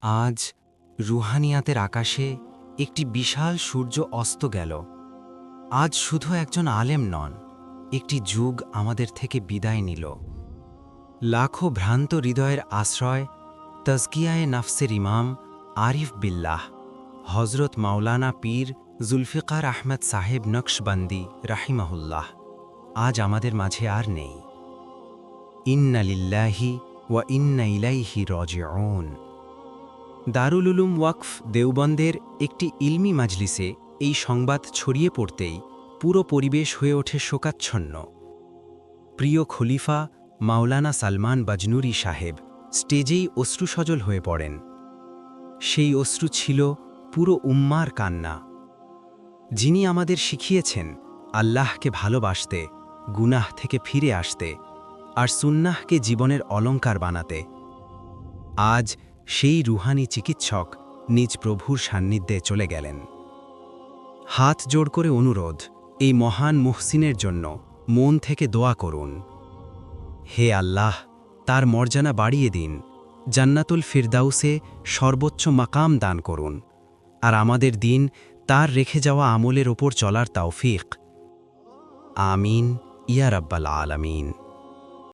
আজ রুহানিয়াতের আকাশে একটি বিশাল সূর্য অস্ত গেল। আজ শুধু একজন আলেম নন, একটি যুগ আমাদের থেকে বিদায় নিল। লাখো ভ্রান্ত হৃদয়ের আশ্রয় তজকিয়ায়ে নফসের ইমাম আরিফ বিল্লাহ হজরত মাওলানা পীর জুলফিকার আহমদ সাহেব নকশবন্দি রাহিমাহুল্লাহ আজ আমাদের মাঝে আর নেই। ইন্না লিল্লাহি ওয়া ইন্না ইলাইহি রাজিউন। দারুল উলুম ওয়াকফ দেওবন্দের একটি ইলমি মাজলিসে এই সংবাদ ছড়িয়ে পড়তেই পুরো পরিবেশ হয়ে ওঠে শোকাচ্ছন্ন। প্রিয় খলিফা মাওলানা সালমান বাজনুরি সাহেব স্টেজেই অশ্রুসজল হয়ে পড়েন। সেই অশ্রু ছিল পুরো উম্মার কান্না। যিনি আমাদের শিখিয়েছেন আল্লাহকে ভালোবাসতে, গুনাহ থেকে ফিরে আসতে আর সুন্নাহকে জীবনের অলংকার বানাতে। আজ সেই রুহানি চিকিৎসক নিজ প্রভুর সান্নিধ্যে চলে গেলেন। হাত জোড় করে অনুরোধ, এই মহান মুহসিনের জন্য মন থেকে দোয়া করুন। হে আল্লাহ, তার মর্যাদা বাড়িয়ে দিন, জান্নাতুল ফিরদাউসে সর্বোচ্চ মাকাম দান করুন, আর আমাদের দিন তার রেখে যাওয়া আমলের ওপর চলার তাওফিক। আমিন ইয়া রাব্বাল আলামিন।